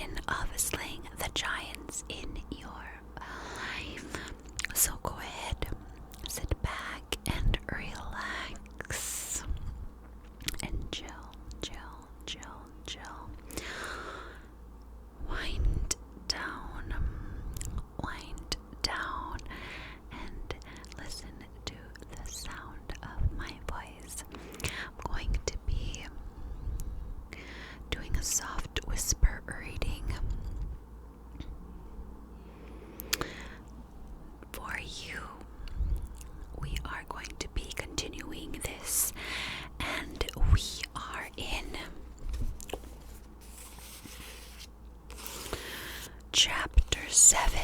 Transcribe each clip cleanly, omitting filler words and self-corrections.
mission of slaying the giants in your life. So go ahead, sit back and relax and chill. Wind down and listen to the sound of my voice. I'm going to be doing a soft whisper reading for you. We are going to be continuing this, and we are in chapter 7.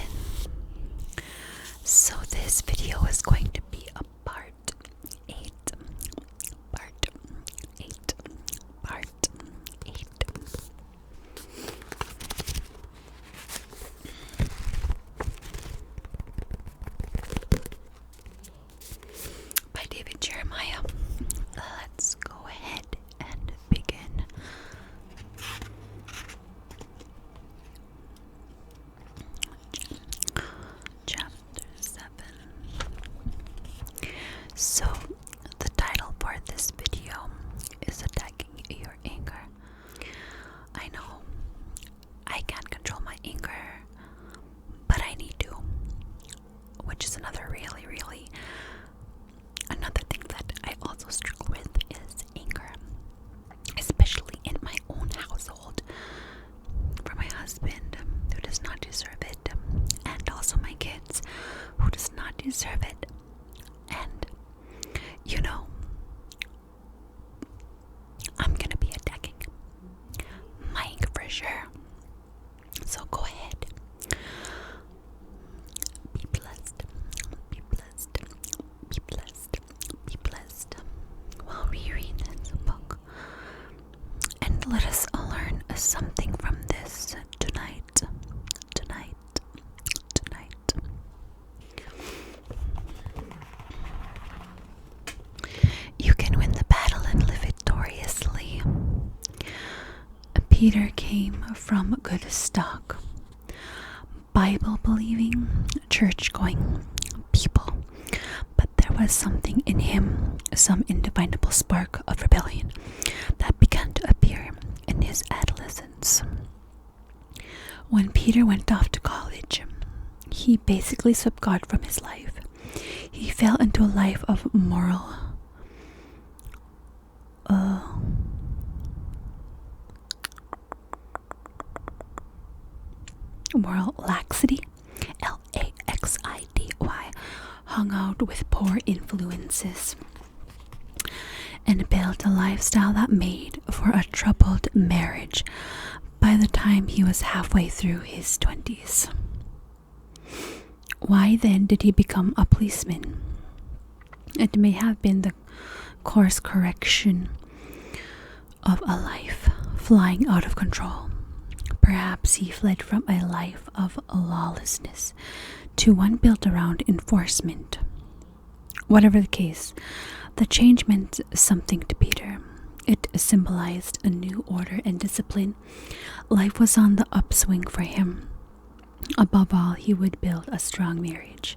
So this video is going to be a part 8. By David Jeremiah. Let's go ahead and begin. Chapter 7. So, the title for this video is Attacking Your Anger. I know I can't control my anger, but I need to, which is another another thing that I also struggle with is anger, especially in my own household, for my husband who does not deserve it, and also my kids who does not deserve it. And I'm gonna be attacking my anger for sure. So go ahead. Be blessed while we read this book. And let us learn something from this tonight. You can win the battle and live victoriously. Peter came from good stock. Bible-believing, church-going people. But there was something in him, some indefinable spark of rebellion that began to appear in his adolescence. When Peter went off to college, he basically swept God from his life. He fell into a life of moral laxity, laxidy, hung out with poor influences, and built a lifestyle that made for a troubled marriage by the time he was halfway through his 20s. Why then did he become a policeman? It may have been the course correction of a life flying out of control. Perhaps he fled from a life of lawlessness to one built around enforcement. Whatever the case, the change meant something to Peter. It symbolized a new order and discipline. Life was on the upswing for him. Above all, he would build a strong marriage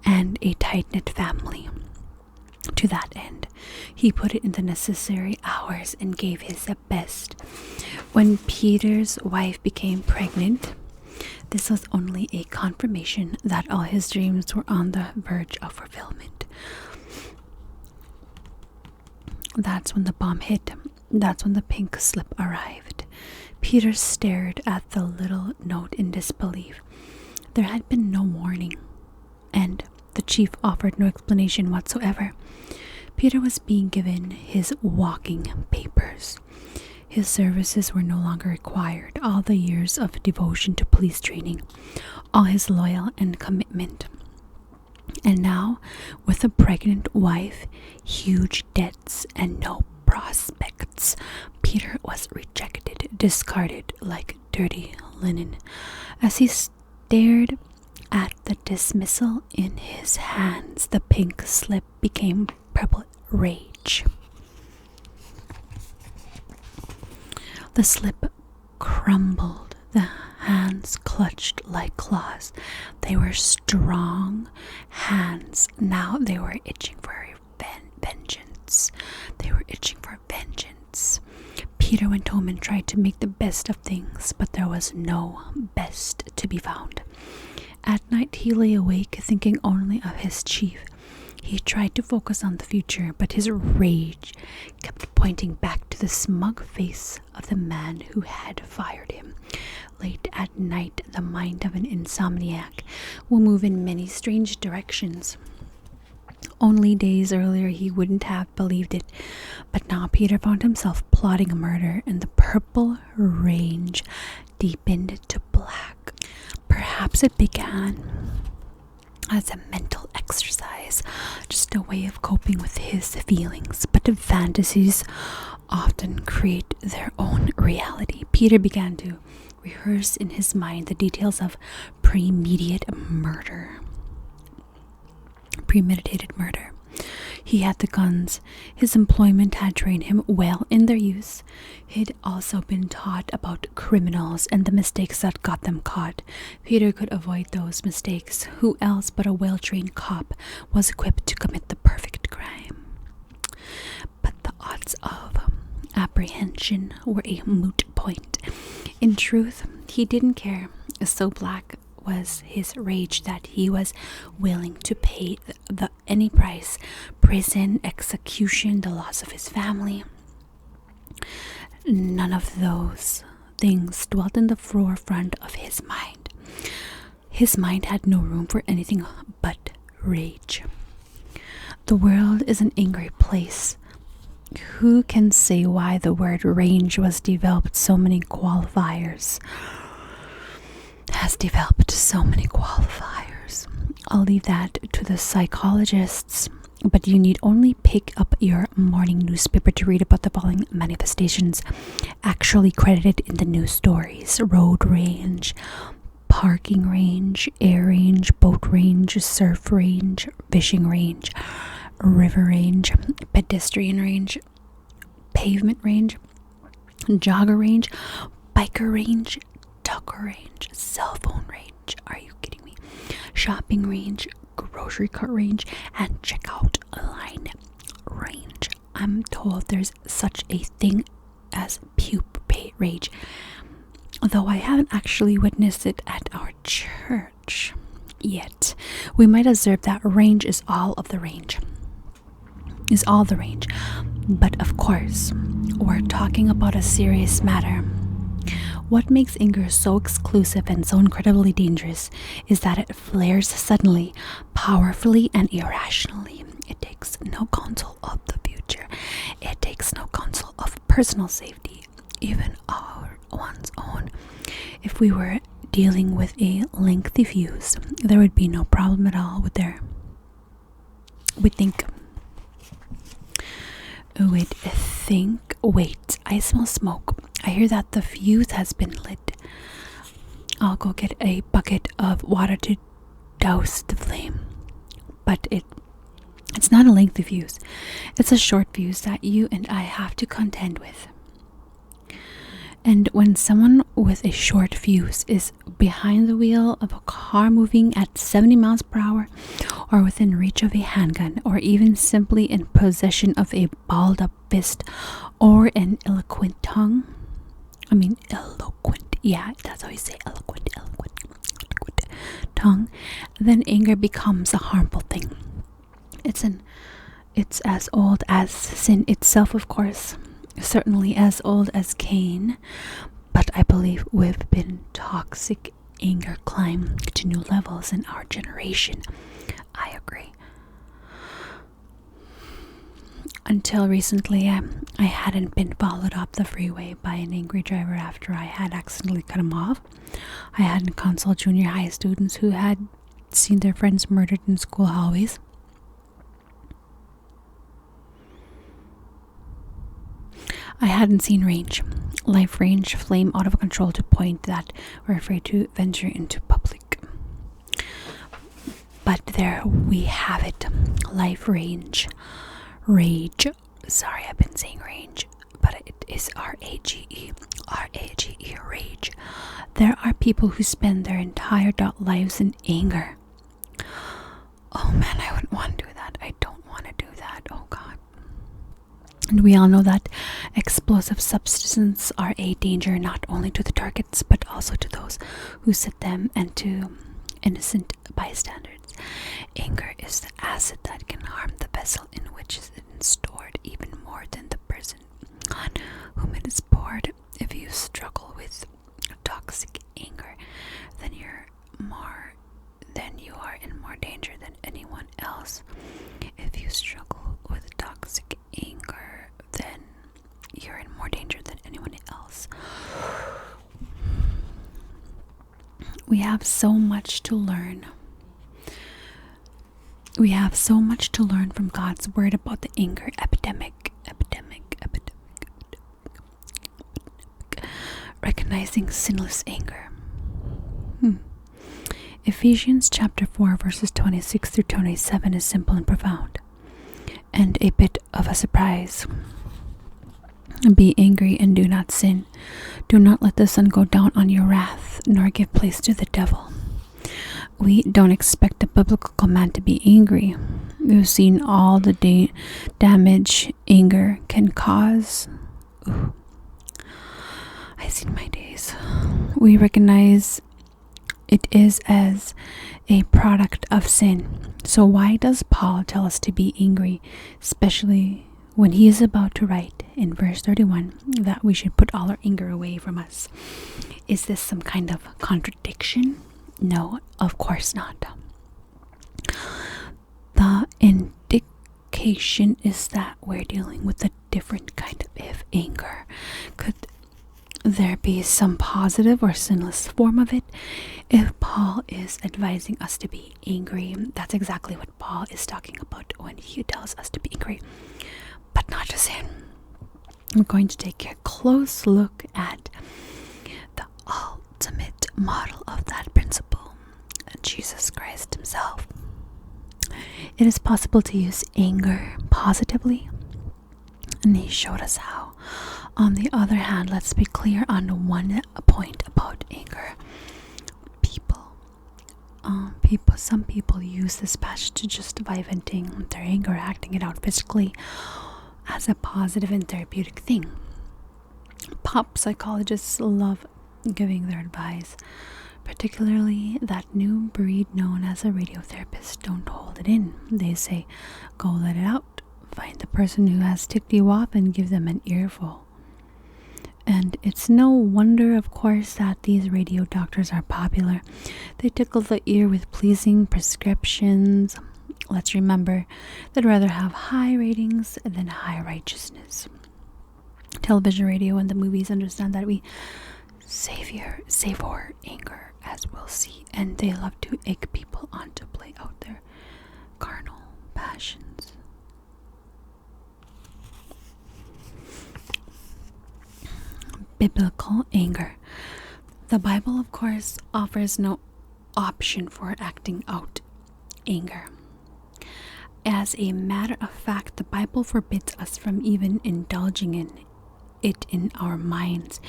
and a tight-knit family. To that end, he put in the necessary hours and gave his best. When Peter's wife became pregnant, this was only a confirmation that all his dreams were on the verge of fulfillment. That's when the bomb hit. That's when the pink slip arrived. Peter stared at the little note in disbelief. There had been no warning, and the chief offered no explanation whatsoever. Peter was being given his walking papers. His services were no longer required. All the years of devotion to police training, all his loyal and commitment. And now, with a pregnant wife, huge debts, and no prospects, Peter was rejected, discarded like dirty linen. As he stared at the dismissal in his hands, the pink slip became purple rage. The slip crumbled. The hands clutched like claws. They were strong hands. Now they were itching for vengeance. They were itching for vengeance. Peter went home and tried to make the best of things, but there was no best to be found. At night he lay awake, thinking only of his chief. He tried to focus on the future, but his rage kept pointing back to the smug face of the man who had fired him. Late at night, the mind of an insomniac will move in many strange directions. Only days earlier he wouldn't have believed it, but now Peter found himself plotting a murder, and the purple range deepened to black. Perhaps it began as a mental exercise, just a way of coping with his feelings, but the fantasies often create their own reality. Peter began to rehearse in his mind the details of premeditated murder. He had the guns. His employment had trained him well in their use. He'd also been taught about criminals and the mistakes that got them caught. Peter could avoid those mistakes. Who else but a well-trained cop was equipped to commit the perfect crime? But the odds of apprehension were a moot point. In truth, he didn't care. So black was his rage that he was willing to pay any price: prison, execution, the loss of his family. None of those things dwelt in the forefront of his mind. His mind had no room for anything but rage. The world is an angry place. Who can say why the word range has developed so many qualifiers? I'll leave that to the psychologists, but you need only pick up your morning newspaper to read about the following manifestations actually credited in the news stories: road range, parking range, air range, boat range, surf range, fishing range, river range, pedestrian range, pavement range, jogger range, biker range, ducker range, cell phone range. Are you kidding me? Shopping range, grocery cart range, and checkout line range. I'm told there's such a thing as puke rage, though I haven't actually witnessed it at our church yet. We might observe that range is all the range. But of course, we're talking about a serious matter. What makes anger so exclusive and so incredibly dangerous is that it flares suddenly, powerfully, and irrationally. It takes no counsel of the future. It takes no counsel of personal safety, even one's own. If we were dealing with a lengthy fuse, there would be no problem at all with there. We'd think, wait, I smell smoke. I hear that the fuse has been lit. I'll go get a bucket of water to douse the flame. But it's not a lengthy fuse. It's a short fuse that you and I have to contend with. And when someone with a short fuse is behind the wheel of a car moving at 70 miles per hour, or within reach of a handgun, or even simply in possession of a balled up fist or an eloquent tongue, that's how you say eloquent tongue, then anger becomes a harmful thing. It's as old as sin itself, of course. Certainly as old as Cain, but I believe we've been toxic anger climb to new levels in our generation. I agree. Until recently, I hadn't been followed up the freeway by an angry driver after I had accidentally cut him off. I hadn't counseled junior high students who had seen their friends murdered in school hallways. I hadn't seen life range flame out of control to point that we're afraid to venture into public. But there we have it. Life range. Rage. Sorry, I've been saying range, but is R-A-G-E. R-A-G-E, rage. There are people who spend their entire adult lives in anger. Oh man, I wouldn't want to do that. I don't want to do that. Oh God. And we all know that explosive substances are a danger not only to the targets but also to those who set them and to innocent bystanders. Anger is the acid that can harm the vessel in which it is stored even more than the person on whom it is poured. If you struggle with toxic anger, then you are in more danger than anyone else. If you struggle with toxic anger, then you're in more danger than anyone else. We have so much to learn. We have so much to learn from God's word about the anger epidemic. Recognizing sinless anger. Ephesians chapter 4 verses 26 through 27 is simple and profound, and a bit of a surprise. Be angry and do not sin. Do not let the sun go down on your wrath, nor give place to the devil. We don't expect the biblical command to be angry. We've seen all the damage anger can cause. I've seen my days. We recognize it is as a product of sin. So why does Paul tell us to be angry, especially when he is about to write in verse 31 that we should put all our anger away from us? Is this some kind of contradiction? No, of course not. The indication is that we're dealing with a different kind of anger. Could there be some positive or sinless form of it? If Paul is advising us to be angry, that's exactly what Paul is talking about when he tells us to be angry, but not to sin. We're going to take a close look at the ultimate model of that principle, Jesus Christ himself. It is possible to use anger positively, and he showed us how. On the other hand, let's be clear on one point about anger. Some people use this passage to justify venting their anger, acting it out physically, as a positive and therapeutic thing. Pop psychologists love giving their advice, particularly that new breed known as a radiotherapist. Don't hold it in. They say, go let it out. Find the person who has ticked you off and give them an earful. And it's no wonder, of course, that these radio doctors are popular. They tickle the ear with pleasing prescriptions. Let's remember, they'd rather have high ratings than high righteousness. Television, radio, and the movies understand that we savor anger, as we'll see, and they love to egg people on to play out their carnal passions. Biblical anger. The Bible, of course, offers no option for acting out anger. As a matter of fact, the Bible forbids us from even indulging in it in our minds.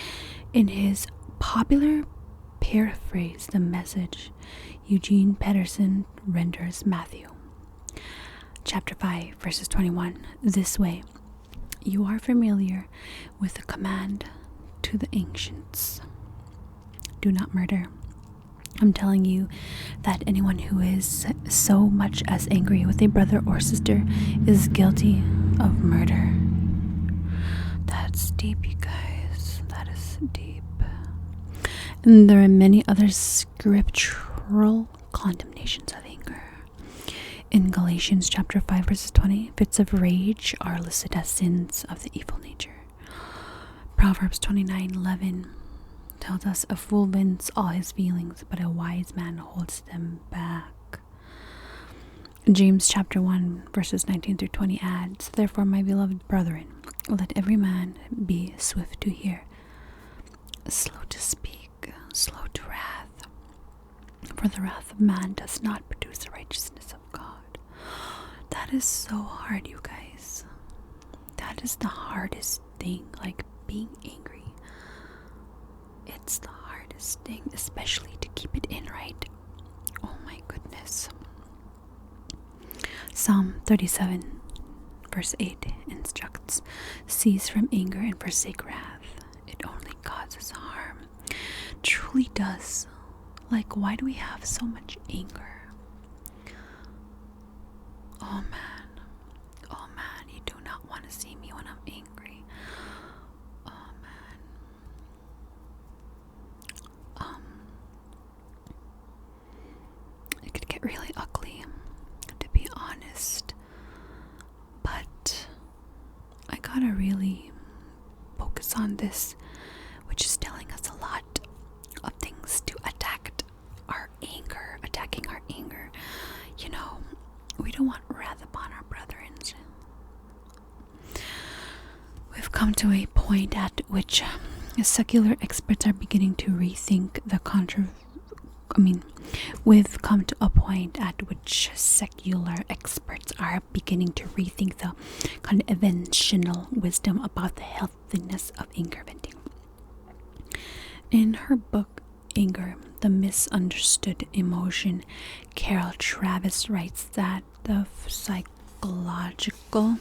In his popular paraphrase, The Message, Eugene Peterson renders Matthew chapter 5 verses 21 this way: you are familiar with the command to the ancients, do not murder. I'm telling you that anyone who is so much as angry with a brother or sister is guilty of murder. That's deep, you guys. That is deep. And there are many other scriptural condemnations of anger. In Galatians chapter 5 verses 20, fits of rage are listed as sins of the evil nature. Proverbs 29:11 tells us a fool vents all his feelings, but a wise man holds them back. James chapter 1 verses 19 through 20 adds, therefore, my beloved brethren, let every man be swift to hear, slow to speak, slow to wrath. For the wrath of man does not produce the righteousness of God. That is so hard, you guys. That is the hardest thing. Like, being angry. It's the hardest thing, especially to keep it in, right? Oh my goodness. Psalm 37 verse 8 instructs, cease from anger and forsake wrath. It only causes harm. Truly does. Like, why do we have so much anger? Oh man, you do not want to see me when I'm angry. Oh man. It could get really ugly, to be honest. But I gotta really focus on this, which is telling us a lot of things to attacking our anger. You know, we don't want wrath upon our brethren. We've come to a point at which secular experts are beginning to rethink the we've come to a point at which secular experts are beginning to rethink the conventional wisdom about the healthiness of anger venting. In her book, Anger, the Misunderstood Emotion, Carol Travis writes that the psychological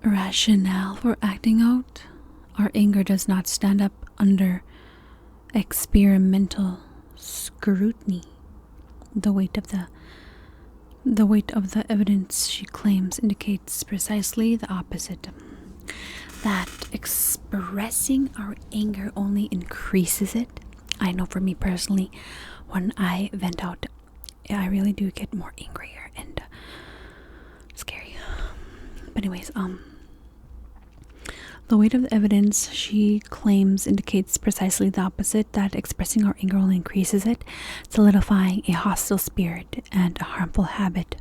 rationale for acting out our anger does not stand up under experimental scrutiny. The weight of the evidence, she claims, indicates precisely the opposite. That expressing our anger only increases it. I know for me personally, when I vent out, I really do get more angrier and scary. But anyways, the weight of the evidence, she claims, indicates precisely the opposite, that expressing our anger only increases it, solidifying a hostile spirit and a harmful habit.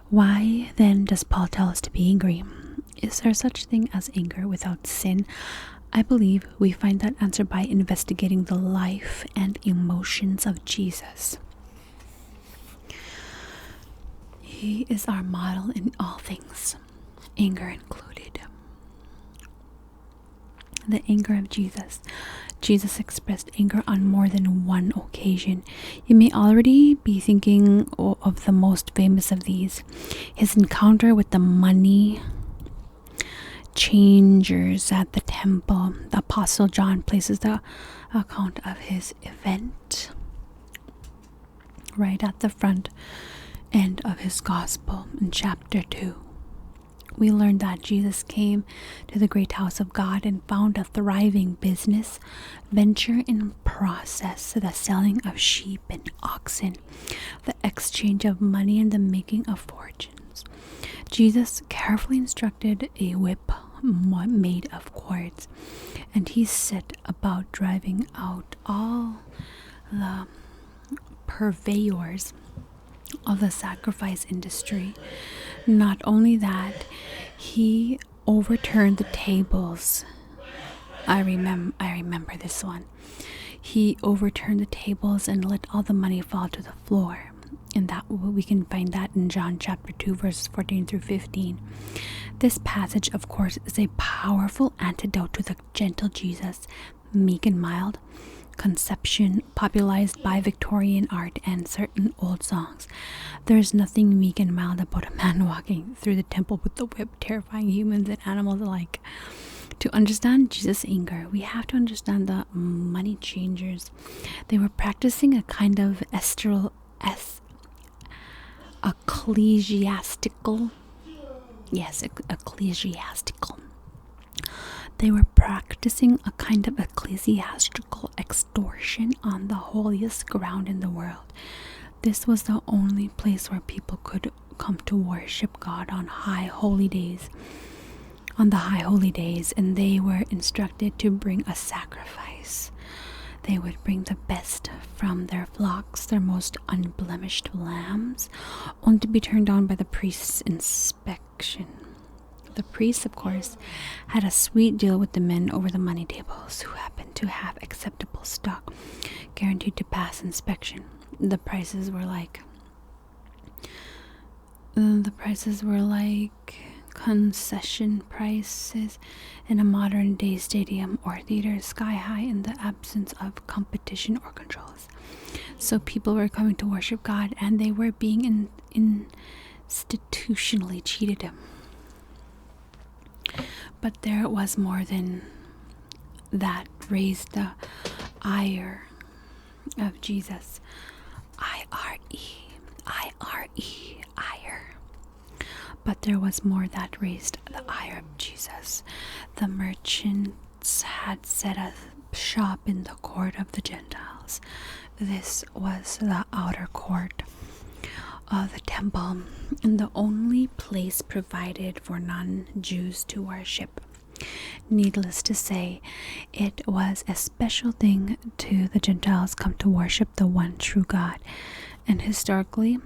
Why then does Paul tell us to be angry? Is there such thing as anger without sin? I believe we find that answer by investigating the life and emotions of Jesus. He is our model in all things, anger included. The anger of Jesus. Jesus expressed anger on more than one occasion. You may already be thinking of the most famous of these, his encounter with the money changers at the temple. The Apostle John places the account of his event right at the front end of his gospel in chapter 2. We learned that Jesus came to the great house of God and found a thriving business venture in process, the selling of sheep and oxen, the exchange of money, and the making of fortunes. Jesus carefully instructed a whip made of cords, and he set about driving out all the purveyors of the sacrifice industry. Not only that, he overturned the tables. I remember this one. He overturned the tables and let all the money fall to the floor. And that we can find that in John chapter 2 verses 14 through 15. This passage, of course, is a powerful antidote to the gentle Jesus, meek and mild conception popularized by Victorian art and certain old songs. There is nothing meek and mild about a man walking through the temple with the whip, terrifying humans and animals alike. To understand Jesus' anger, we have to understand the money changers. They were practicing a kind of ecclesiastical. They were practicing a kind of ecclesiastical extortion on the holiest ground in the world. This was the only place where people could come to worship God on the high holy days, and they were instructed to bring a sacrifice. They would bring the best from their flocks, their most unblemished lambs, only to be turned down by the priest's inspection. The priest, of course, had a sweet deal with the men over the money tables who happened to have acceptable stock, guaranteed to pass inspection. The prices were like concession prices in a modern day stadium or theater sky high in the absence of competition or controls. So people were coming to worship God, and they were being institutionally cheated. But there was more than that raised the ire of Jesus. Ire. But there was more that raised the ire of Jesus. The merchants had set up shop in the court of the Gentiles. This was the outer court of the temple, and the only place provided for non-Jews to worship. Needless to say, it was a special thing to the Gentiles come to worship the one true God. And historically,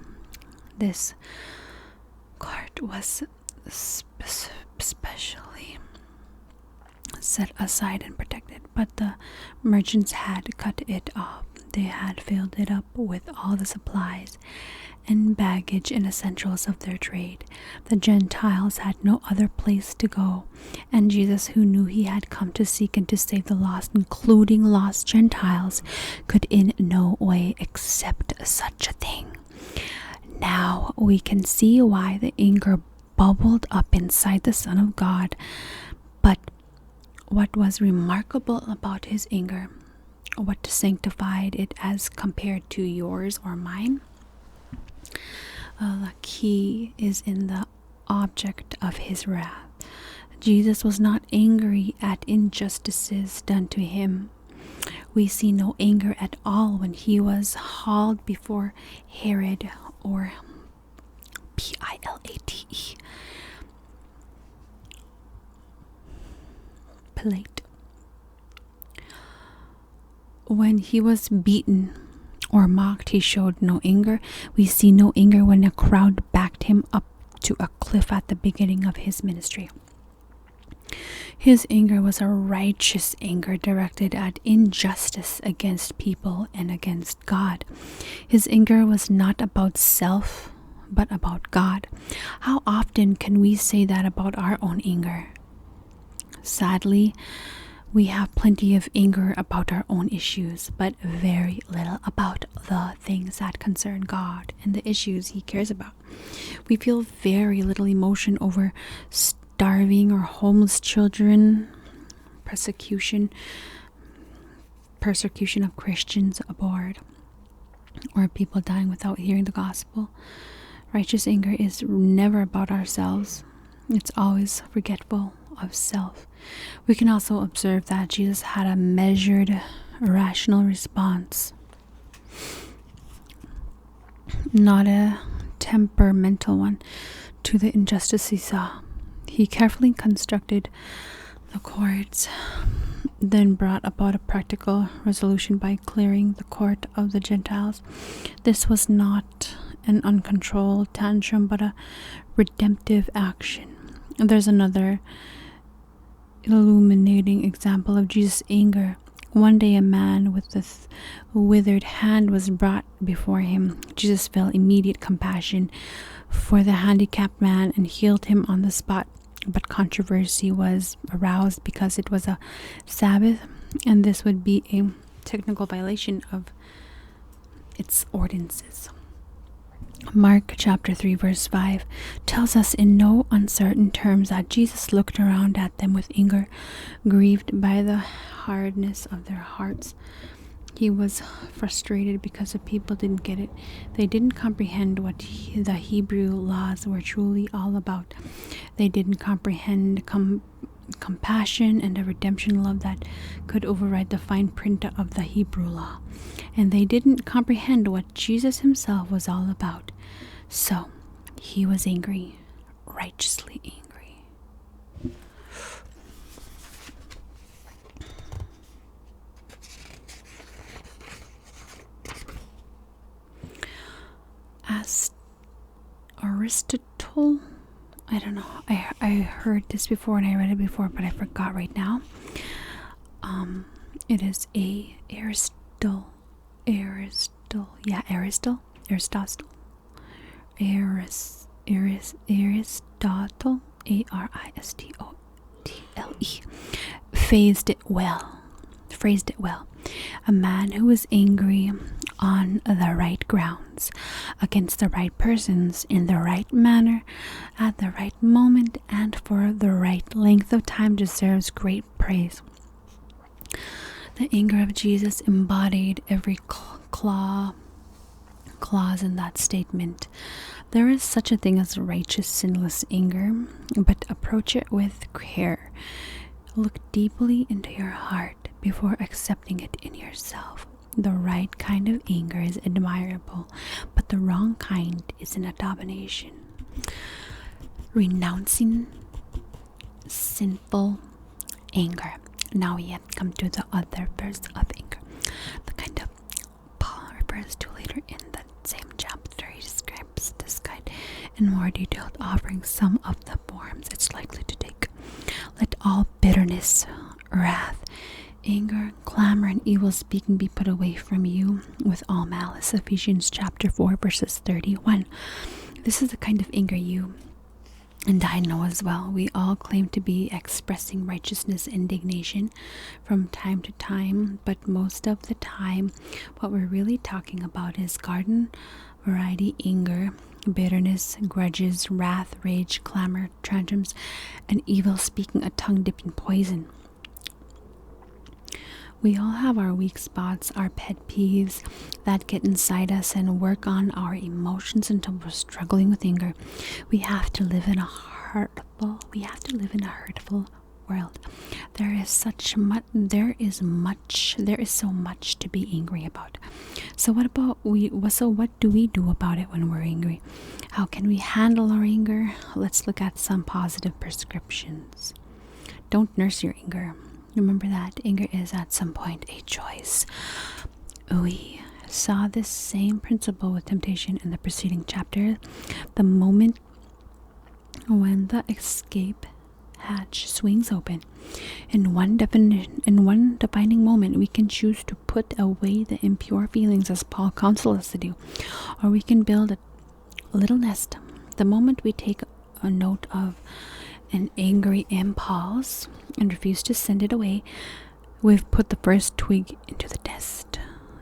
this court was specially set aside and protected, but the merchants had cut it off. They had filled it up with all the supplies and baggage and essentials of their trade. The Gentiles had no other place to go, and Jesus, who knew he had come to seek and to save the lost, including lost Gentiles, could in no way accept such a thing. Now we can see why the anger bubbled up inside the Son of God. But what was remarkable about his anger, what sanctified it as compared to yours or mine? The key is in the object of his wrath. Jesus was not angry at injustices done to him. We see no anger at all when he was hauled before Herod, or Pilate. When he was beaten or mocked, he showed no anger. We see no anger when a crowd backed him up to a cliff at the beginning of his ministry. His anger was a righteous anger directed at injustice against people and against God. His anger was not about self, but about God. How often can we say that about our own anger? Sadly, we have plenty of anger about our own issues, but very little about the things that concern God and the issues he cares about. We feel very little emotion over starving or homeless children, persecution of Christians abroad, or people dying without hearing the gospel. Righteous anger is never about ourselves. It's always forgetful of self. We can also observe that Jesus had a measured, rational response, not a temperamental one, to the injustice he saw. He carefully constructed the courts, then brought about a practical resolution by clearing the court of the Gentiles. This was not an uncontrolled tantrum, but a redemptive action. And there's another illuminating example of Jesus' anger. One day a man with a withered hand was brought before him. Jesus felt immediate compassion for the handicapped man and healed him on the spot. But controversy was aroused because it was a Sabbath, and this would be a technical violation of its ordinances. Mark chapter 3 verse 5 tells us in no uncertain terms that Jesus looked around at them with anger, grieved by the hardness of their hearts. He was frustrated because the people didn't get it. They didn't comprehend what the Hebrew laws were truly all about. They didn't comprehend compassion and a redemption love that could override the fine print of the Hebrew law. And they didn't comprehend what Jesus himself was all about. So he was angry, righteously angry. As Aristotle, I don't know, I heard this before and I read it before, but I forgot right now. It is Aristotle. Aristotle, phrased it well. A man who is angry on the right grounds, against the right persons, in the right manner, at the right moment, and for the right length of time deserves great praise. The anger of Jesus embodied every clause in that statement. There is such a thing as righteous, sinless anger, but approach it with care. Look deeply into your heart before accepting it in yourself. The right kind of anger is admirable, but the wrong kind is an abomination. Renouncing sinful anger. Now we have come to the other verse of anger, the kind of Paul refers to later in the same chapter. He describes this kind in more detail, offering some of the forms it's likely to take. Let all bitterness, wrath, anger, clamor, and evil speaking be put away from you with all malice. Ephesians chapter 4 verses 31. This is the kind of anger you and I know as well. We all claim to be expressing righteousness, indignation from time to time, but most of the time what we're really talking about is garden variety anger, bitterness, grudges, wrath, rage, clamor, tantrums, and evil speaking, a tongue-dipping poison. We all have our weak spots, our pet peeves that get inside us and work on our emotions until we're struggling with anger. We have to live in a hurtful world. There is so much to be angry about. So what do we do about it when we're angry? How can we handle our anger? Let's look at some positive prescriptions. Don't nurse your anger. Remember that anger is at some point a choice. We saw this same principle with temptation in the preceding chapter. The moment when the escape hatch swings open, in one defining moment, we can choose to put away the impure feelings, as Paul counsels us to do, or we can build a little nest. The moment we take a note of an angry impulse and refuse to send it away, we've put the first twig into the nest.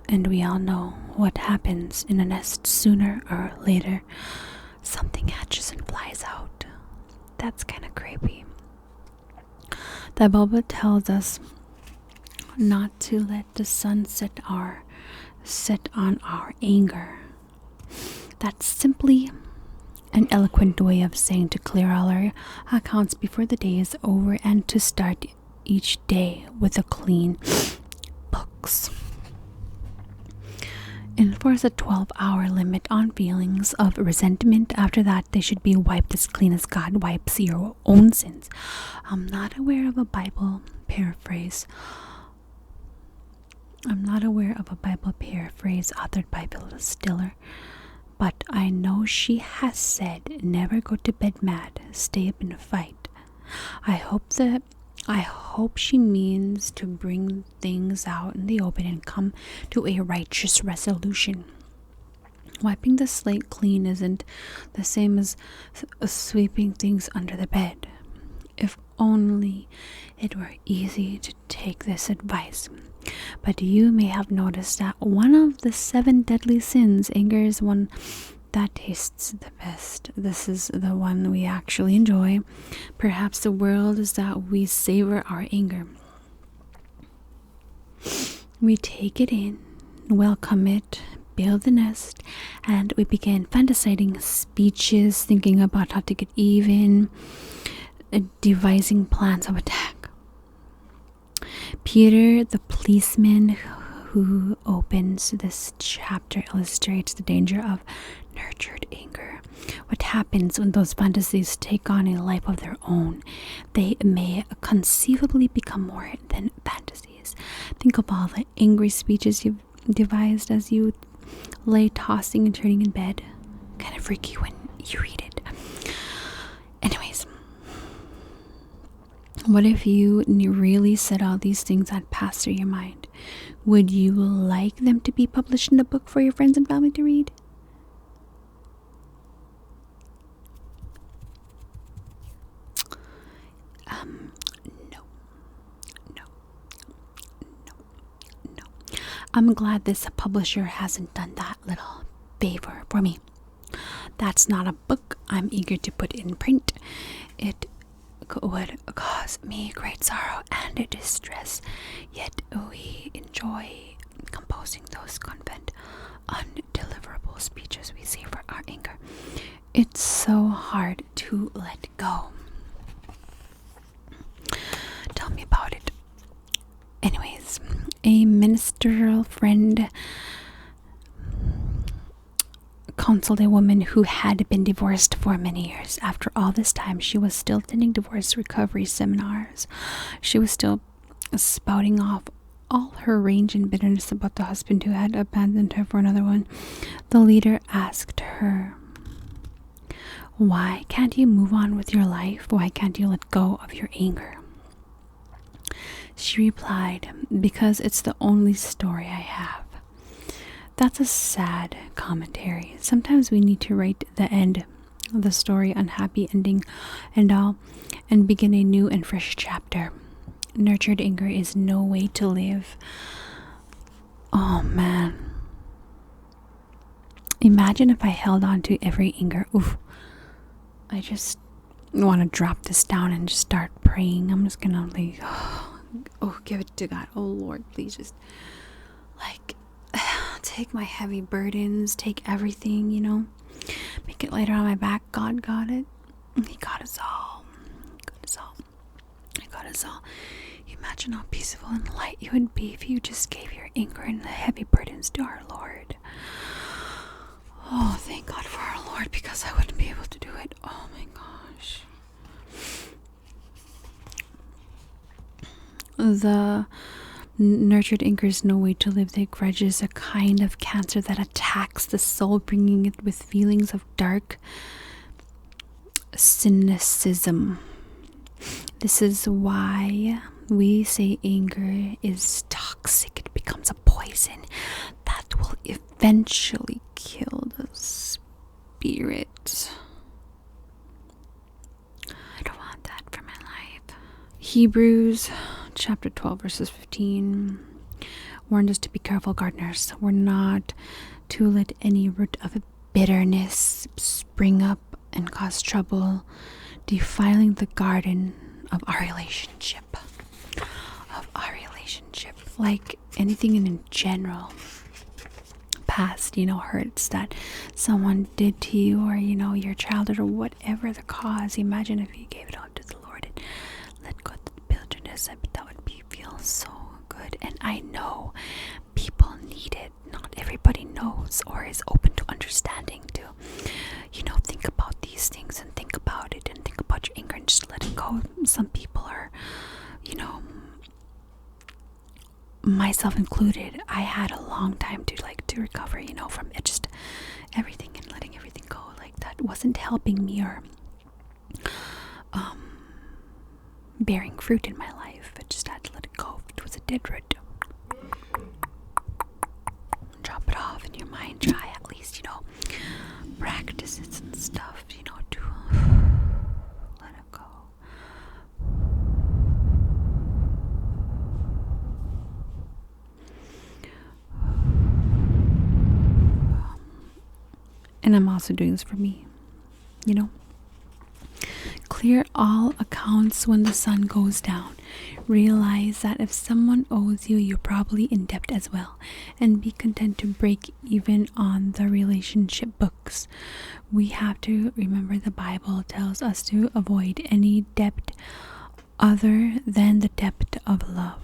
And we all know what happens in a nest. Sooner or later, something hatches and flies out. That's kind of creepy. The Bible tells us not to let the sun set on our anger. That's simply an eloquent way of saying to clear all our accounts before the day is over and to start each day with a clean books. Enforce a 12-hour limit on feelings of resentment. After that, they should be wiped as clean as God wipes your own sins. I'm not aware of a Bible paraphrase authored by Phyllis Diller, but I know she has said, never go to bed mad, stay up and fight. I hope she means to bring things out in the open and come to a righteous resolution. Wiping the slate clean isn't the same as sweeping things under the bed. If only it were easy to take this advice. But you may have noticed that one of the 7 deadly sins, anger, is one that tastes the best. This is the one we actually enjoy. Perhaps the world is that we savor our anger. We take it in, welcome it, build the nest, and we begin fantasizing speeches, thinking about how to get even, devising plans of attack. Peter, the policeman who opens this chapter, illustrates the danger of nurtured anger. What happens when those fantasies take on a life of their own? They may conceivably become more than fantasies. Think of all the angry speeches you've devised as you lay tossing and turning in bed. Kind of freaky when you read it. Anyways, what if you really said all these things that pass through your mind? Would you like them to be published in a book for your friends and family to read? I'm glad this publisher hasn't done that little favor for me. That's not a book I'm eager to put in print. It would cause me great sorrow and distress, yet we enjoy composing those convent undeliverable speeches we say for our anger. It's so hard to let go. Tell me about it. Anyways, a ministerial friend counseled a woman who had been divorced for many years. After all this time, she was still attending divorce recovery seminars. She was still spouting off all her rage and bitterness about the husband who had abandoned her for another one. The leader asked her, "Why can't you move on with your life? Why can't you let go of your anger?" She replied, "Because it's the only story I have." That's a sad commentary. Sometimes we need to write the end of the story, unhappy ending and all, and begin a new and fresh chapter. Nurtured anger is no way to live. Oh man. Imagine if I held on to every anger. Oof. I just want to drop this down and just start praying. I'm just gonna like, give it to God. Oh Lord, please just like take my heavy burdens, take everything, make it lighter on my back. God got it. He got us all. He got us all. He got us all. Imagine how peaceful and light you would be if you just gave your anger and the heavy burdens to our Lord. Oh, thank God for our Lord, because I wouldn't be able to do it. Oh my gosh. The nurtured anger is no way to live. The grudge is a kind of cancer that attacks the soul, bringing it with feelings of dark cynicism. This is why we say anger is toxic. It becomes a poison that will eventually kill the spirit. I don't want that for my life. Hebrews chapter 12 verses 15 warned us to be careful gardeners. We're not to let any root of bitterness spring up and cause trouble, defiling the garden of our relationship. Like anything in general. Past, hurts that someone did to you, or, your childhood, or whatever the cause. Imagine if you gave it all to the Lord and let go of the bitterness. I bet that would feel so good. And I know people need it. Not everybody knows or is open to understanding to, think about these things and think about it and think about your anger and just let it go. Some people are, myself included, I had a long time to recover, from it, just everything, and letting everything go. Like, that wasn't helping me or bearing fruit in my life. I just had to let it go. It was a dead root. Drop it off in your mind. Try at least, practices and stuff, to let it go. And I'm also doing this for me, Clear all accounts when the sun goes down. Realize that if someone owes you, you're probably in debt as well. And be content to break even on the relationship books. We have to remember the Bible tells us to avoid any debt other than the debt of love.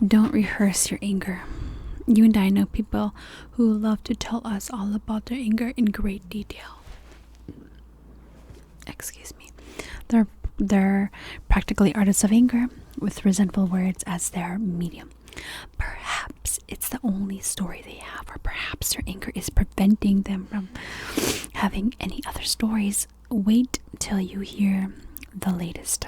Don't rehearse your anger. You and I know people who love to tell us all about their anger in great detail. Excuse me. They're practically artists of anger, with resentful words as their medium. Perhaps it's the only story they have, or perhaps their anger is preventing them from having any other stories. Wait till you hear the latest.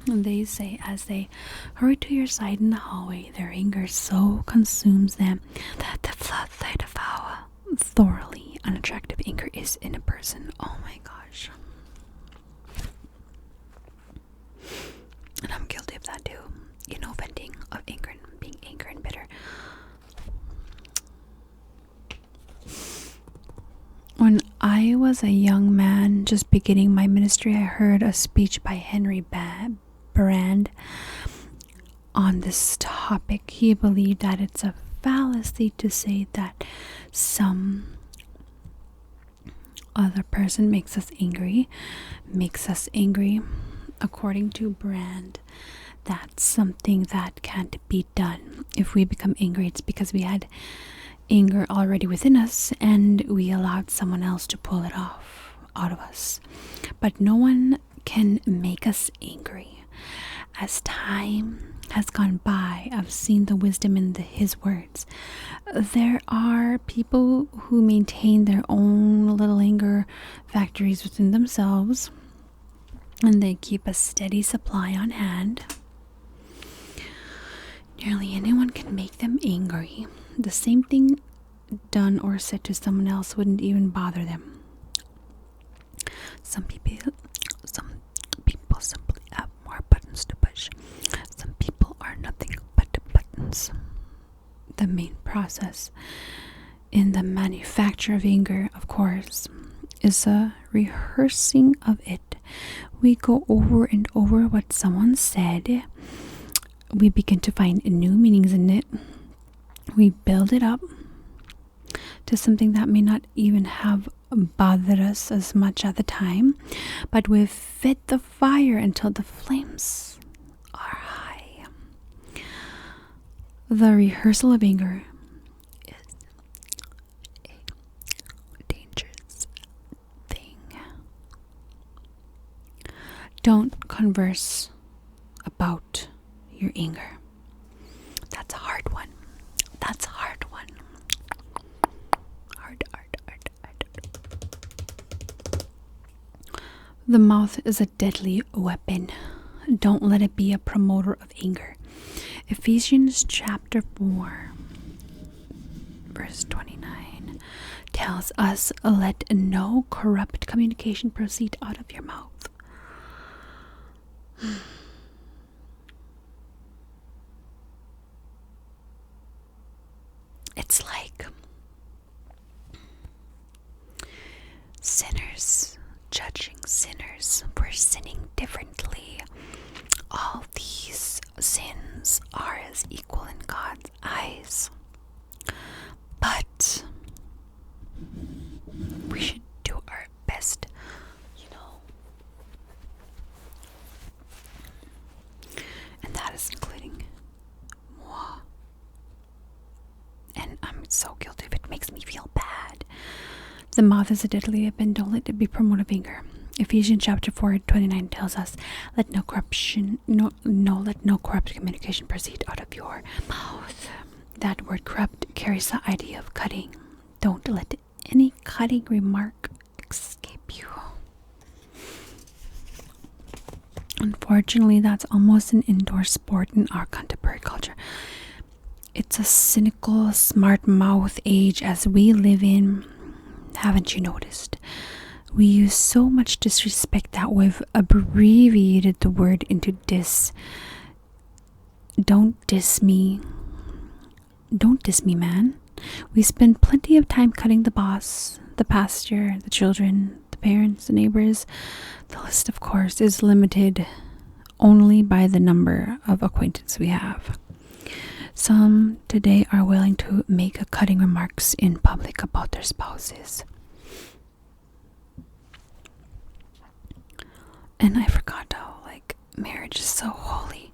They say as they hurry to your side in the hallway, their anger so consumes them that the floodlight of how thoroughly unattractive anger is in a person. Oh my gosh. And I'm guilty was a young man just beginning my ministry, I heard a speech by Henry Brand on this topic. He believed that it's a fallacy to say that some other person makes us angry. According to Brand, that's something that can't be done. If we become angry, it's because we had anger already within us and we allowed someone else to pull it off out of us. But no one can make us angry. As time has gone by, I've seen the wisdom in his words. There are people who maintain their own little anger factories within themselves, and they keep a steady supply on hand. Nearly anyone can make them angry. The same thing done or said to someone else wouldn't even bother them. Some people simply have more buttons to push. Some people are nothing but buttons. The main process in the manufacture of anger, of course, is a rehearsing of it. We go over and over what someone said. We begin to find new meanings in it. We build it up to something that may not even have bothered us as much at the time, but we fed the fire until the flames are high. The rehearsal of anger is a dangerous thing. Don't converse about your anger. That's a hard one. Hard. The mouth is a deadly weapon. Don't let it be a promoter of anger. Ephesians chapter 4, verse 29 tells us, let no corrupt communication proceed out of your mouth. It's like sinners judging sinners for sinning differently. All these sins are as equal in God's eyes. But we should do our best, and that is including moi. And I'm so guilty if it makes me feel bad. The mouth is a deadly weapon. Don't let it be promoter of anger. Ephesians chapter 4:29 tells us, let no corrupt communication proceed out of your mouth. That word corrupt carries the idea of cutting. Don't let any cutting remark escape you. Unfortunately, that's almost an indoor sport in our contemporary culture. It's a cynical, smart mouth age as we live in. Haven't you noticed? We use so much disrespect that we've abbreviated the word into diss. Don't diss me. Don't diss me, man. We spend plenty of time cutting the boss, the pastor, the children, the parents, the neighbors. The list, of course, is limited only by the number of acquaintances we have. Some today are willing to make cutting remarks in public about their spouses. And I forgot how, marriage is so holy.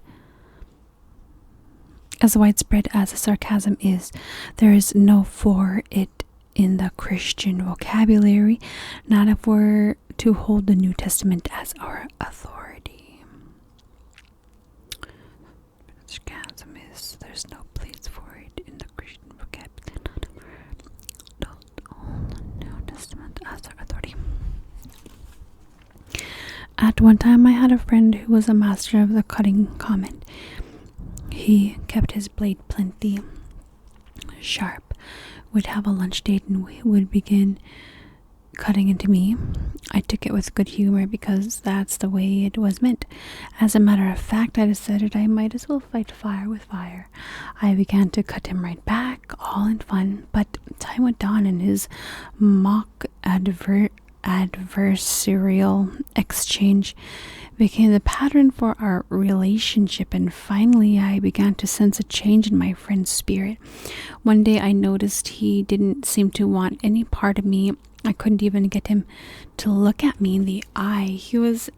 As widespread as the sarcasm is, there is no for it in the Christian vocabulary, not if we're to hold the New Testament as our authority. Sarcasm is, there's no place for it in the Christian vocabulary, not hold the New Testament as our authority. At one time, I had a friend who was a master of the cutting comment. He kept his blade plenty sharp, would have a lunch date, and would begin cutting into me. I took it with good humor because that's the way it was meant. As a matter of fact, I decided I might as well fight fire with fire. I began to cut him right back, all in fun, but time went on and his mock adversarial exchange became the pattern for our relationship, and finally I began to sense a change in my friend's spirit. One day I noticed he didn't seem to want any part of me. I couldn't even get him to look at me in the eye. He was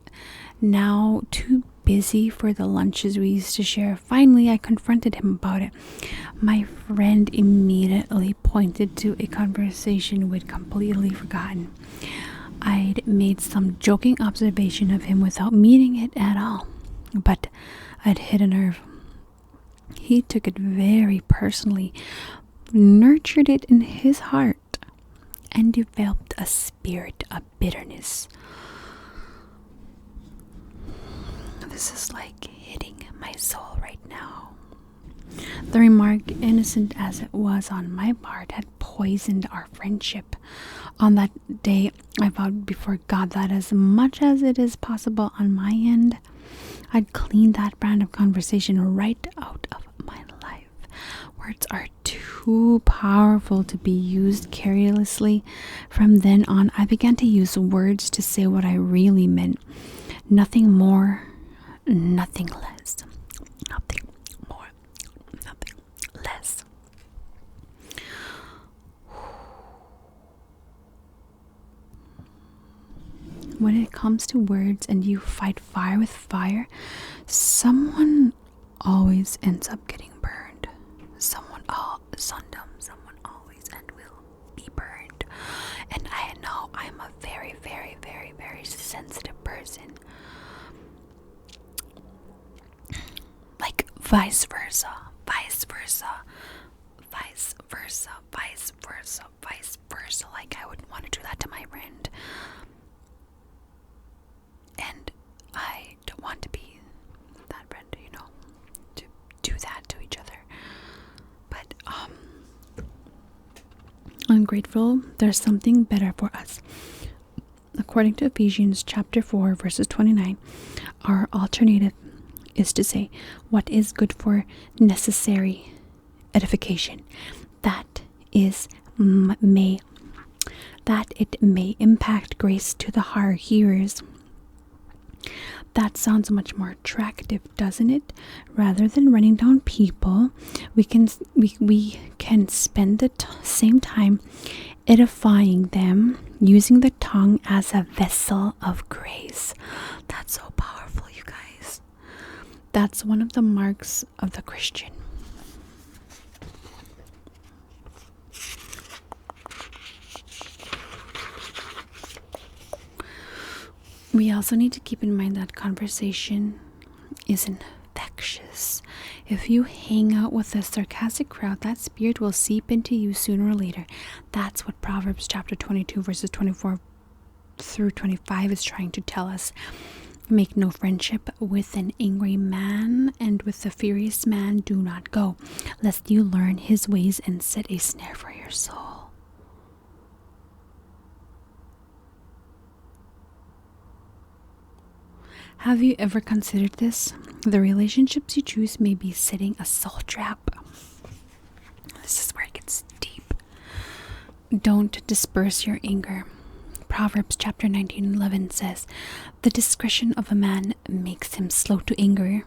now too busy for the lunches we used to share. Finally, I confronted him about it. My friend immediately pointed to a conversation we'd completely forgotten. I'd made some joking observation of him without meaning it at all, but I'd hit a nerve. He took it very personally, nurtured it in his heart, and developed a spirit of bitterness. This is like hitting my soul right now. The remark, innocent as it was on my part, had poisoned our friendship. On that day, I vowed before God that as much as it is possible on my end, I'd clean that brand of conversation right out of my life. Words are too powerful to be used carelessly. From then on, I began to use words to say what I really meant. Nothing more, nothing less. Nothing more, nothing less. When it comes to words and you fight fire with fire, someone always ends up getting burned. Someone always and will be burned. And I know I'm a very, very, very, very sensitive person. Like vice versa. Like I would want to do that to my friend. And I don't want to be that friend, to do that to each other. But I'm grateful there's something better for us. According to Ephesians chapter 4, verses 29, our alternative is to say what is good for necessary edification, that it may impact grace to the hearers. That sounds much more attractive, doesn't it? Rather than running down people, we can spend the same time edifying them, using the tongue as a vessel of grace. That's so powerful, you guys. That's one of the marks of the Christian. We also need to keep in mind that conversation is infectious. If you hang out with a sarcastic crowd, that spirit will seep into you sooner or later. That's what Proverbs chapter 22 verses 24 through 25 is trying to tell us. Make no friendship with an angry man, and with a furious man do not go, lest you learn his ways and set a snare for your soul. Have you ever considered this? The relationships you choose may be setting a soul trap. This is where it gets deep. Don't disperse your anger. Proverbs chapter 19:11 says, "The discretion of a man makes him slow to anger,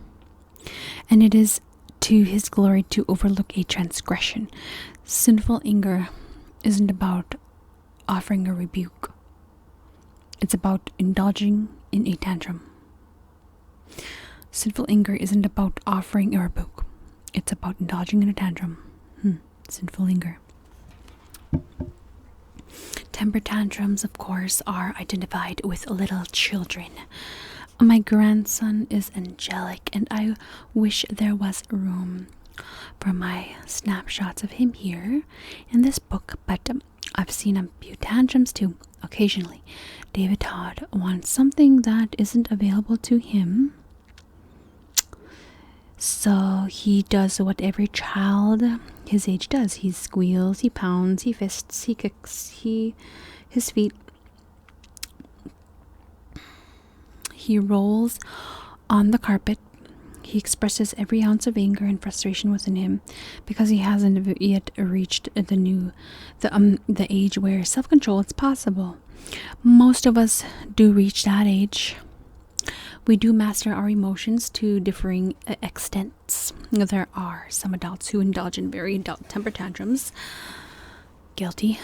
and it is to his glory to overlook a transgression." Sinful anger isn't about offering a rebuke. It's about indulging in a tantrum. Sinful anger isn't about offering a rebuke. It's about indulging in a tantrum. Sinful anger. Temper tantrums, of course, are identified with little children. My grandson is angelic, and I wish there was room for my snapshots of him here in this book, but I've seen a few tantrums too, occasionally. David Todd wants something that isn't available to him, so he does what every child his age does. He squeals, he pounds, he fists, he kicks, his feet. He rolls on the carpet. He expresses every ounce of anger and frustration within him because he hasn't yet reached the age where self-control is possible. Most of us do reach that age. We do master our emotions to differing extents. There are some adults who indulge in very adult temper tantrums. Guilty.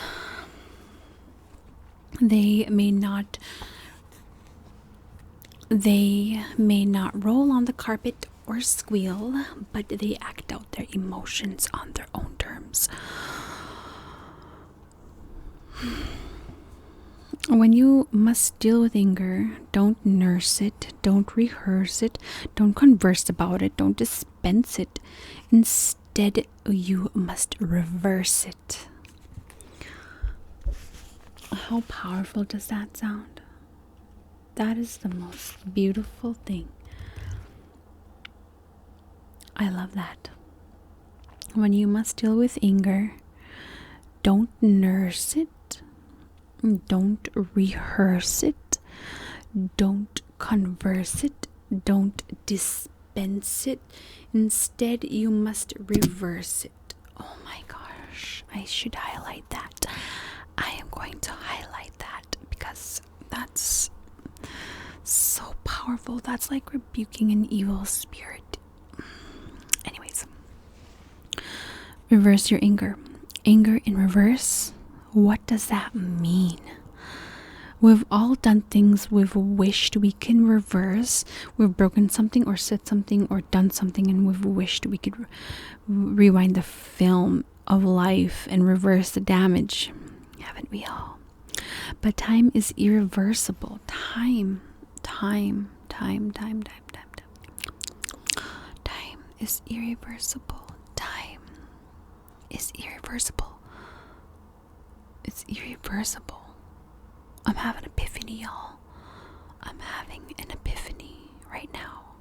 They may not roll on the carpet or squeal, but they act out their emotions on their own terms. When you must deal with anger, don't nurse it, don't rehearse it, don't converse about it, don't dispense it. Instead, you must reverse it. How powerful does that sound? That is the most beautiful thing. I love that. When you must deal with anger, don't nurse it. Don't rehearse it. Don't converse it. Don't dispense it. Instead, you must reverse it. Oh my gosh, I should highlight that. I am going to highlight that because that's so powerful. That's like rebuking an evil spirit. Anyways, reverse your anger. Anger in reverse. What does that mean? We've all done things we've wished we can reverse. We've broken something or said something or done something, and we've wished we could rewind the film of life and reverse the damage. Haven't we all? But time is irreversible. Time is irreversible. Time is irreversible. It's irreversible. I'm having an epiphany, y'all. I'm having an epiphany right now.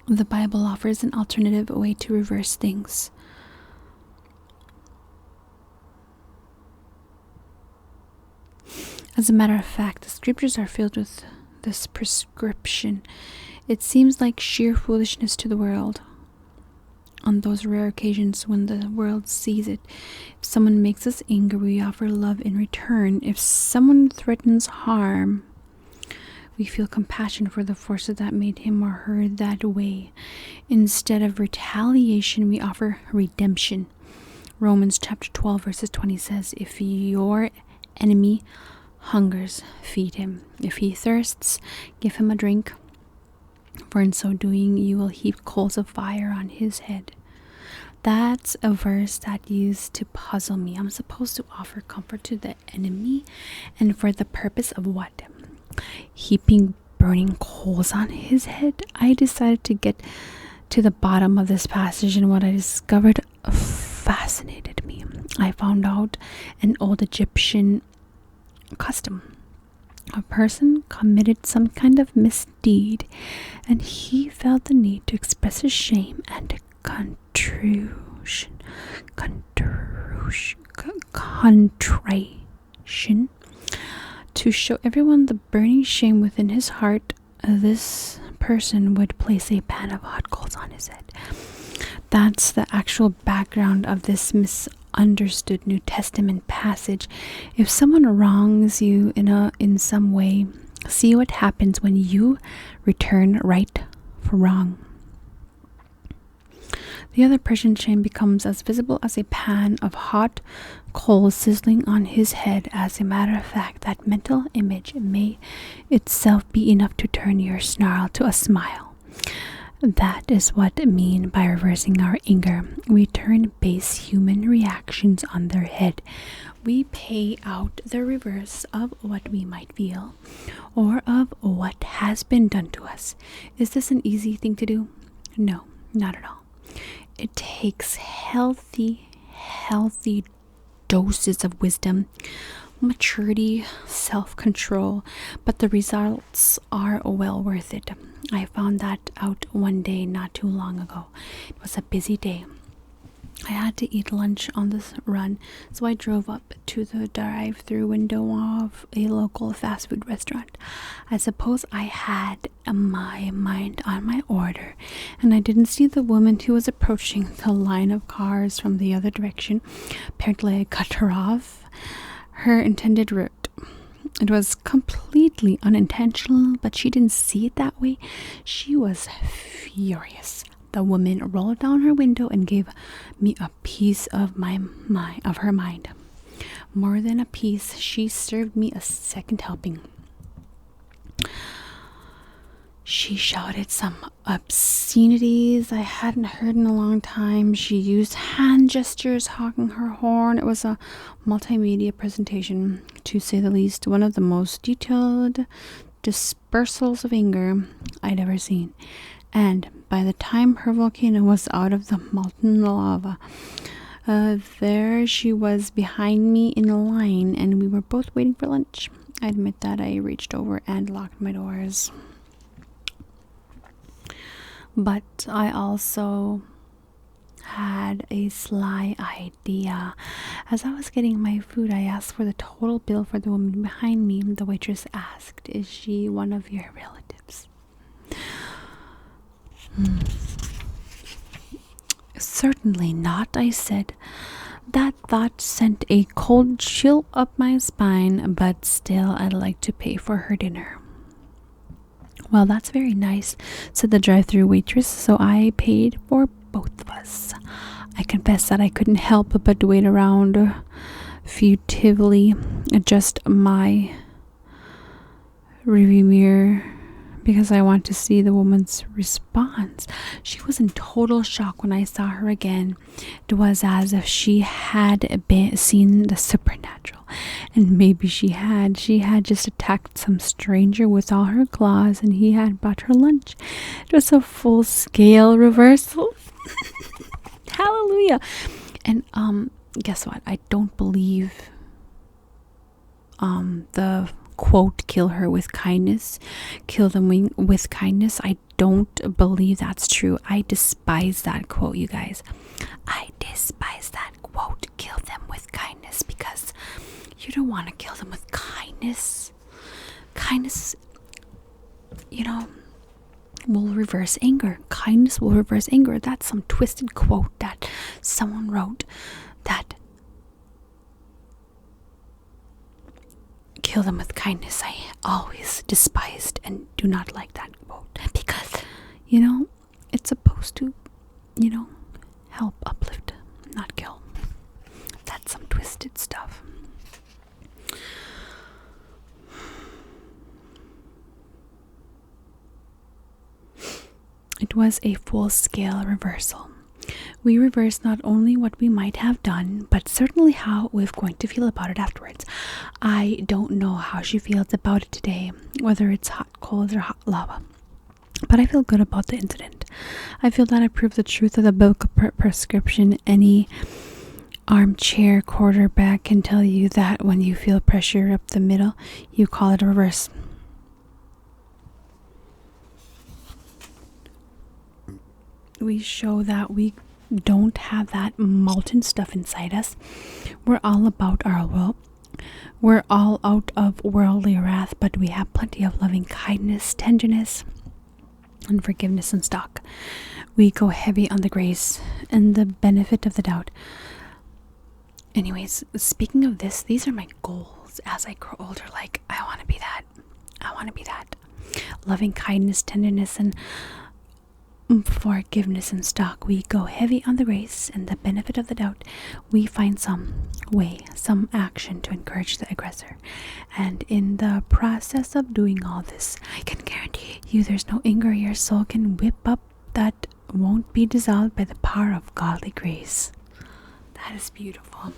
The Bible offers an alternative way to reverse things. As a matter of fact, the scriptures are filled with this prescription. It seems like sheer foolishness to the world. On those rare occasions when the world sees it, if someone makes us angry, we offer love in return. If someone threatens harm, we feel compassion for the forces that made him or her that way. Instead of retaliation, we offer redemption. Romans chapter 12 verses 20 says, if your enemy hungers, feed him. If he thirsts, give him a drink. For in so doing, you will heap coals of fire on his head. That's a verse that used to puzzle me. I'm supposed to offer comfort to the enemy, and for the purpose of what? Heaping burning coals on his head. I decided to get to the bottom of this passage, and what I discovered fascinated me. I found out an old Egyptian custom. A person committed some kind of misdeed, and he felt the need to express his shame and contrition to show everyone the burning shame within his heart. This person would place a pan of hot coals on his head. That's the actual background of this misunderstood New Testament passage. If someone wrongs you in some way, see what happens when you return right for wrong. The other person's shame becomes as visible as a pan of hot coals sizzling on his head. As a matter of fact, that mental image may itself be enough to turn your snarl to a smile. That is what I mean by reversing our anger. We turn base human reactions on their head. We pay out the reverse of what we might feel or of what has been done to us. Is this an easy thing to do? No, not at all. It takes healthy doses of wisdom, maturity, self-control, but the results are well worth it. I found that out one day not too long ago. It was a busy day. I had to eat lunch on this run, so I drove up to the drive-through window of a local fast food restaurant. I suppose I had my mind on my order, and I didn't see the woman who was approaching the line of cars from the other direction. Apparently I cut her off, her intended route. It was completely unintentional, but she didn't see it that way. She was furious. The woman rolled down her window and gave me a piece of her mind. More than a piece, she served me a second helping. She shouted some obscenities I hadn't heard in a long time. She used hand gestures, honking her horn. It was a multimedia presentation, to say the least. One of the most detailed dispersals of anger I'd ever seen. And by the time her volcano was out of the molten lava, there she was behind me in a line, and we were both waiting for lunch. I admit that I reached over and locked my doors. But I also had a sly idea. As I was getting my food, I asked for the total bill for the woman behind me. The waitress asked, "Is she one of your relatives?" "Certainly not," I said. That thought sent a cold chill up my spine, but still I'd like to pay for her dinner. "Well, that's very nice," said the drive-thru waitress, so I paid for both of us. I confess that I couldn't help but wait around, futilely adjust my review mirror because I want to see the woman's response. She was in total shock when I saw her again. It was as if she had seen the supernatural. And maybe she had just attacked some stranger with all her claws, and he had bought her lunch. It was a full-scale reversal. Hallelujah. And guess what? I don't believe the quote, "kill her with kindness, kill them with kindness." I don't believe that's true. I despise that quote, you guys. I despise that quote, "kill them with kindness," because you don't want to kill them with kindness. Kindness, will reverse anger. Kindness will reverse anger. That's some twisted quote that someone wrote, that "kill them with kindness." I always despised and do not like that quote, because it's supposed to help, uplift, not kill. That's some twisted stuff. It was a full-scale reversal. We reversed not only what we might have done, but certainly how we're going to feel about it afterwards. I don't know how she feels about it today, whether it's hot coals or hot lava. But I feel good about the incident. I feel that I proved the truth of the biblical prescription. Any armchair quarterback can tell you that when you feel pressure up the middle, you call it a reverse. We show that we don't have that molten stuff inside us. We're all about our will. We're all out of worldly wrath, but we have plenty of loving kindness, tenderness, and forgiveness in stock. We go heavy on the grace and the benefit of the doubt. Anyways, speaking of this, these are my goals as I grow older. Like, I want to be that. I want to be that. Loving kindness, tenderness, and forgiveness in stock. We go heavy on the grace and the benefit of the doubt. We find some way, some action to encourage the aggressor. And in the process of doing all this, I can guarantee you there's no anger your soul can whip up that won't be dissolved by the power of godly grace. That is beautiful.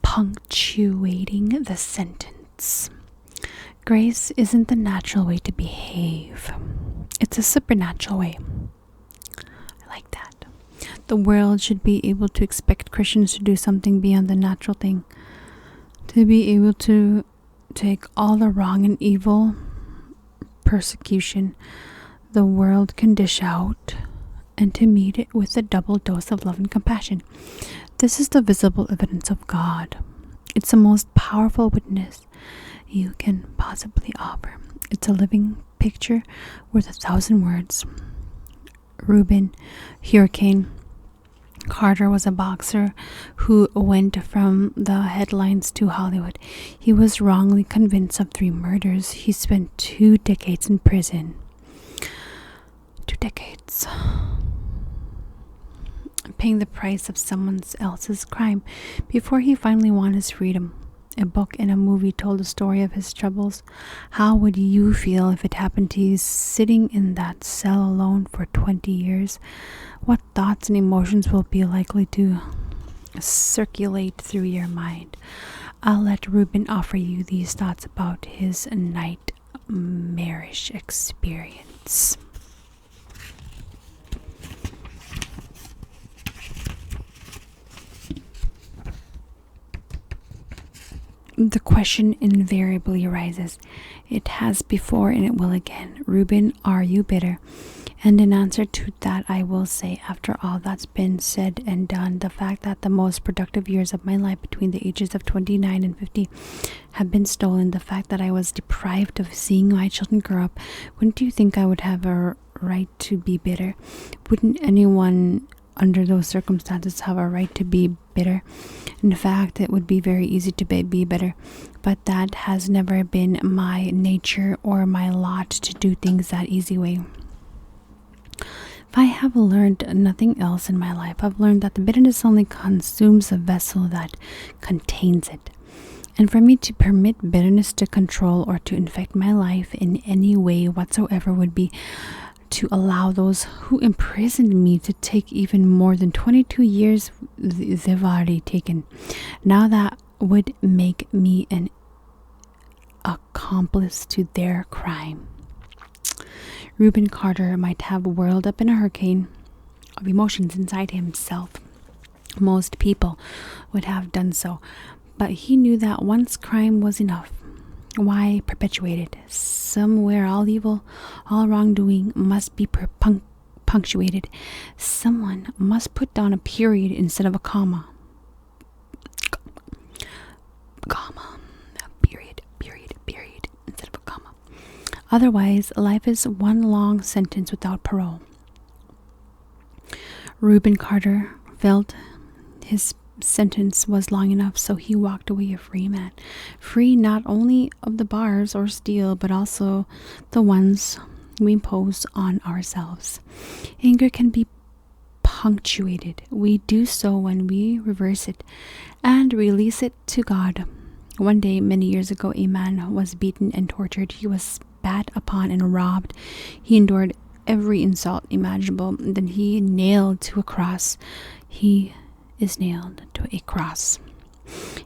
Punctuating the sentence. Grace isn't the natural way to behave. It's a supernatural way. I like that. The world should be able to expect Christians to do something beyond the natural thing. To be able to take all the wrong and evil persecution the world can dish out, and to meet it with a double dose of love and compassion. This is the visible evidence of God. It's the most powerful witness you can possibly offer. It's a living picture worth 1,000 words. Reuben Hurricane Carter was a boxer who went from the headlines to Hollywood. He was wrongly convinced of 3 murders. He spent 2 decades in prison. 2 decades. Paying the price of someone else's crime before he finally won his freedom. A book and a movie told the story of his troubles. How would you feel if it happened to you sitting in that cell alone for 20 years? What thoughts and emotions will be likely to circulate through your mind? I'll let Ruben offer you these thoughts about his nightmarish experience. The question invariably arises. It has before and it will again. Ruben, are you bitter? And in answer to that, I will say, after all that's been said and done, the fact that the most productive years of my life between the ages of 29 and 50 have been stolen, the fact that I was deprived of seeing my children grow up, wouldn't you think I would have a right to be bitter? Wouldn't anyone under those circumstances have a right to be bitter? In fact, it would be very easy to be bitter, but that has never been my nature or my lot to do things that easy way. If I have learned nothing else in my life, I've learned that the bitterness only consumes the vessel that contains it. And for me to permit bitterness to control or to infect my life in any way whatsoever would be to allow those who imprisoned me to take even more than 22 years they've already taken. Now that would make me an accomplice to their crime. Ruben Carter might have whirled up in a hurricane of emotions inside himself. Most people would have done so, but he knew that once crime was enough. Why perpetuate it? Somewhere all evil, all wrongdoing must be punctuated. Someone must put down a period instead of a comma. Comma. Period instead of a comma. Otherwise, life is one long sentence without parole. Ruben Carter felt his sentence was long enough, so he walked away a free man. Free not only of the bars or steel, but also the ones we impose on ourselves. Anger can be punctuated. We do so when we reverse it and release it to God. One day, many years ago, a man was beaten and tortured. He was spat upon and robbed. He endured every insult imaginable. Then he nailed to a cross. He is nailed to a cross.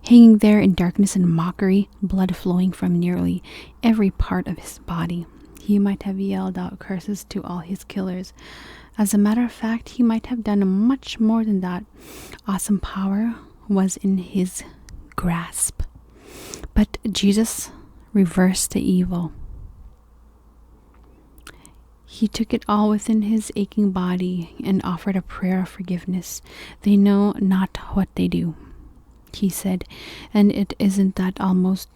Hanging there in darkness and mockery, blood flowing from nearly every part of his body. He might have yelled out curses to all his killers. As a matter of fact, he might have done much more than that. Awesome power was in his grasp. But Jesus reversed the evil. He took it all within his aching body and offered a prayer of forgiveness. They know not what they do, he said. And isn't that almost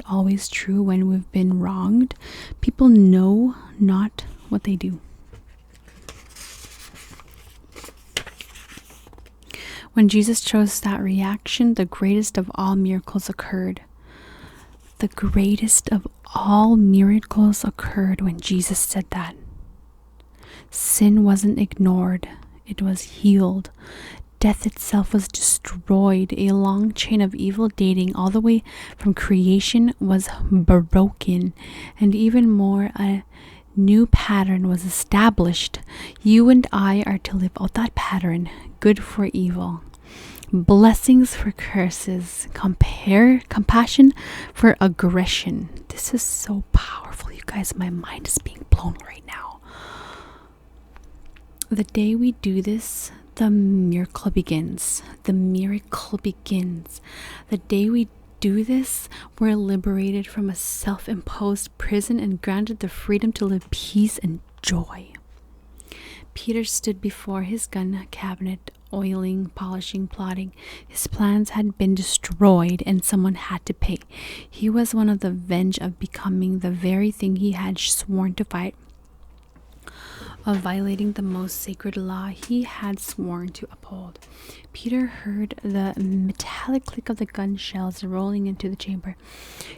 always true when we've been wronged? People know not what they do. When Jesus chose that reaction, the greatest of all miracles occurred. The greatest of all miracles occurred when Jesus said that. Sin wasn't ignored, it was healed. Death itself was destroyed. A long chain of evil dating all the way from creation was broken. And even more, a new pattern was established. You and I are to live out that pattern, good for evil. Blessings for curses, compassion for aggression. This is so powerful, you guys. My mind is being blown right now. The day we do this, the miracle begins. The miracle begins. The day we do this, we're liberated from a self-imposed prison and granted the freedom to live peace and joy. Peter stood before his gun cabinet, oiling, polishing, plotting. His plans had been destroyed and someone had to pay. He was one of the venge of becoming the very thing he had sworn to fight. of violating the most sacred law he had sworn to uphold. Peter heard the metallic click of the gun shells rolling into the chamber.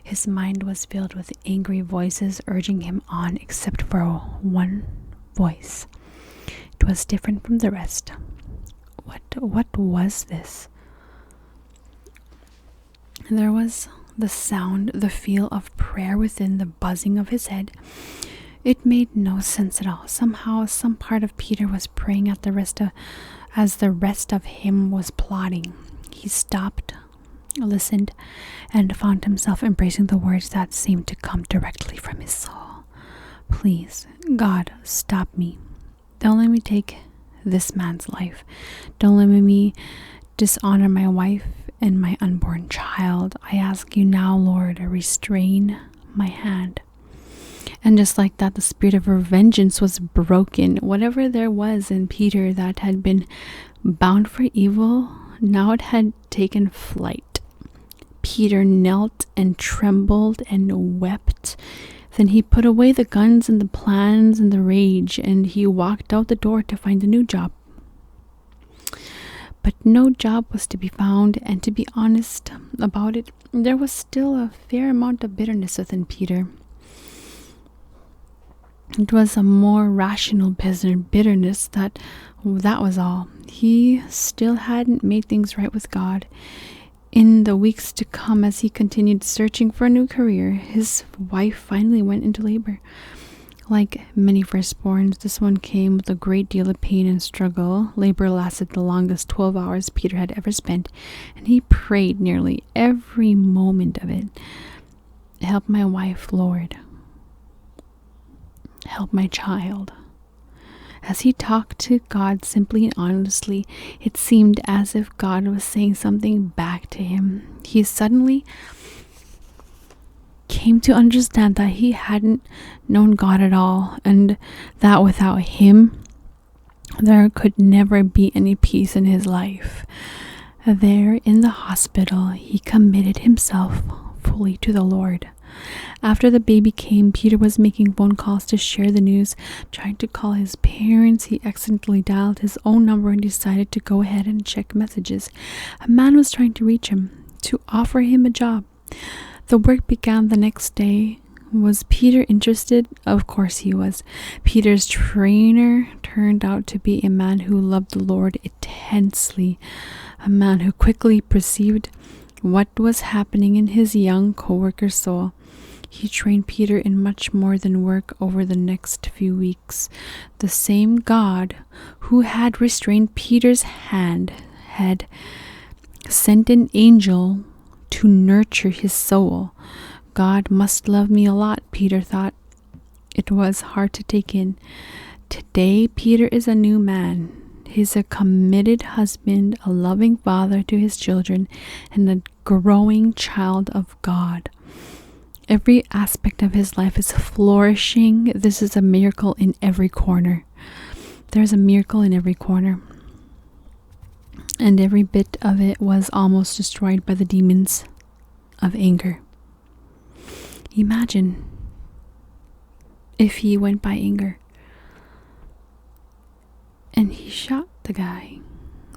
His mind was filled with angry voices urging him on, except for one voice. It was different from the rest. What was this? There was the sound, the feel of prayer within the buzzing of his head. It made no sense at all. Somehow, some part of Peter was praying as the rest of him was plotting. He stopped, listened, and found himself embracing the words that seemed to come directly from his soul. Please, God, stop me. Don't let me take this man's life. Don't let me dishonor my wife and my unborn child. I ask you now, Lord, restrain my hand. And just like that, the spirit of vengeance was broken. Whatever there was in Peter that had been bound for evil, now it had taken flight. Peter knelt and trembled and wept. Then he put away the guns and the plans and the rage, and he walked out the door to find a new job. But no job was to be found, and to be honest about it, there was still a fair amount of bitterness within Peter. It was a more rational bitterness that was all. He still hadn't made things right with God. In the weeks to come, as he continued searching for a new career, his wife finally went into labor. Like many firstborns, this one came with a great deal of pain and struggle. Labor lasted the longest 12 hours Peter had ever spent, and he prayed nearly every moment of it. Help my wife, Lord. Help my child. As he talked to God simply and honestly, it seemed as if God was saying something back to him. He suddenly came to understand that he hadn't known God at all, and that without him, there could never be any peace in his life. There in the hospital, he committed himself fully to the Lord. After the baby came, Peter was making phone calls to share the news, trying to call his parents. He accidentally dialed his own number and decided to go ahead and check messages. A man was trying to reach him, to offer him a job. The work began the next day. Was Peter interested? Of course he was. Peter's trainer turned out to be a man who loved the Lord intensely, a man who quickly perceived what was happening in his young co-worker's soul. He trained Peter in much more than work over the next few weeks. The same God who had restrained Peter's hand had sent an angel to nurture his soul. God must love me a lot, Peter thought. It was hard to take in. Today, Peter is a new man. He's a committed husband, a loving father to his children, and a growing child of God. Every aspect of his life is flourishing. This is a miracle in every corner. There's a miracle in every corner. And every bit of it was almost destroyed by the demons of anger. Imagine if he went by anger and he shot the guy.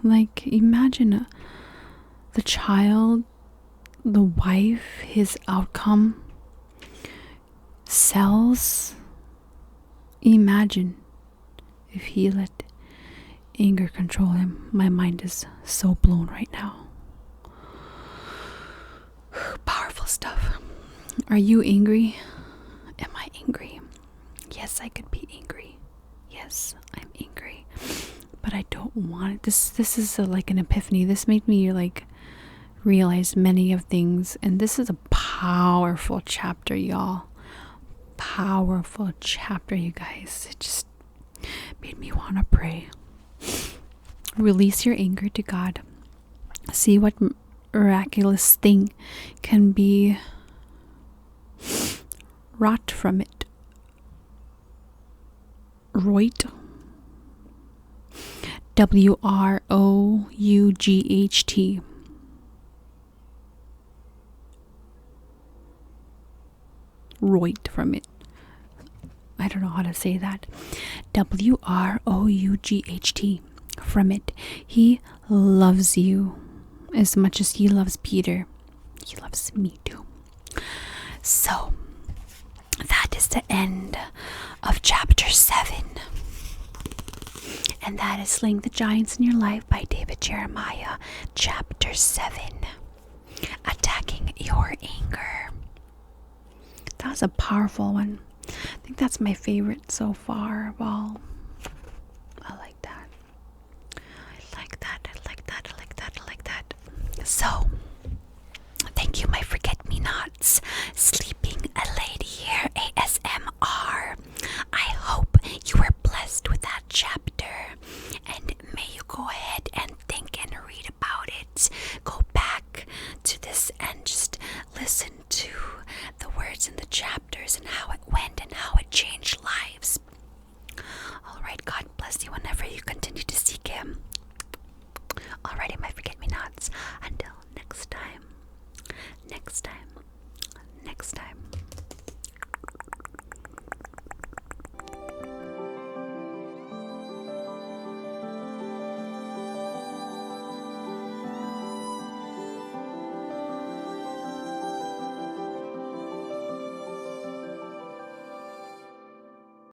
Like, imagine the child, the wife, his outcome, cells. Imagine if he let anger control him. My mind is so blown right now. Powerful stuff. Are you angry? Am I angry? Yes, I could be angry. Yes, I'm angry. But I don't want it. This is like an epiphany. This made me realize many of things. And this is a powerful chapter, y'all. Powerful chapter, you guys. It just made me want to pray. Release your anger to God. See what miraculous thing can be wrought from it. Roigt. WROUGHT. Roigt from it. I don't know how to say that. WROUGHT. From it, he loves you as much as he loves Peter. He loves me too. So, that is the end of chapter 7. And that is Slaying the Giants in Your Life by David Jeremiah. Chapter 7. Attacking Your Anger. That was a powerful one. I think that's my favorite so far of all. I like that. I like that. I like that. I like that. I like that. So, thank you, my forget-me-nots. Sleeping a Lady here, ASMR. I hope you were blessed with that chapter. And may you go ahead and think and read about it. Go back to this and just listen to the words in the chapters and how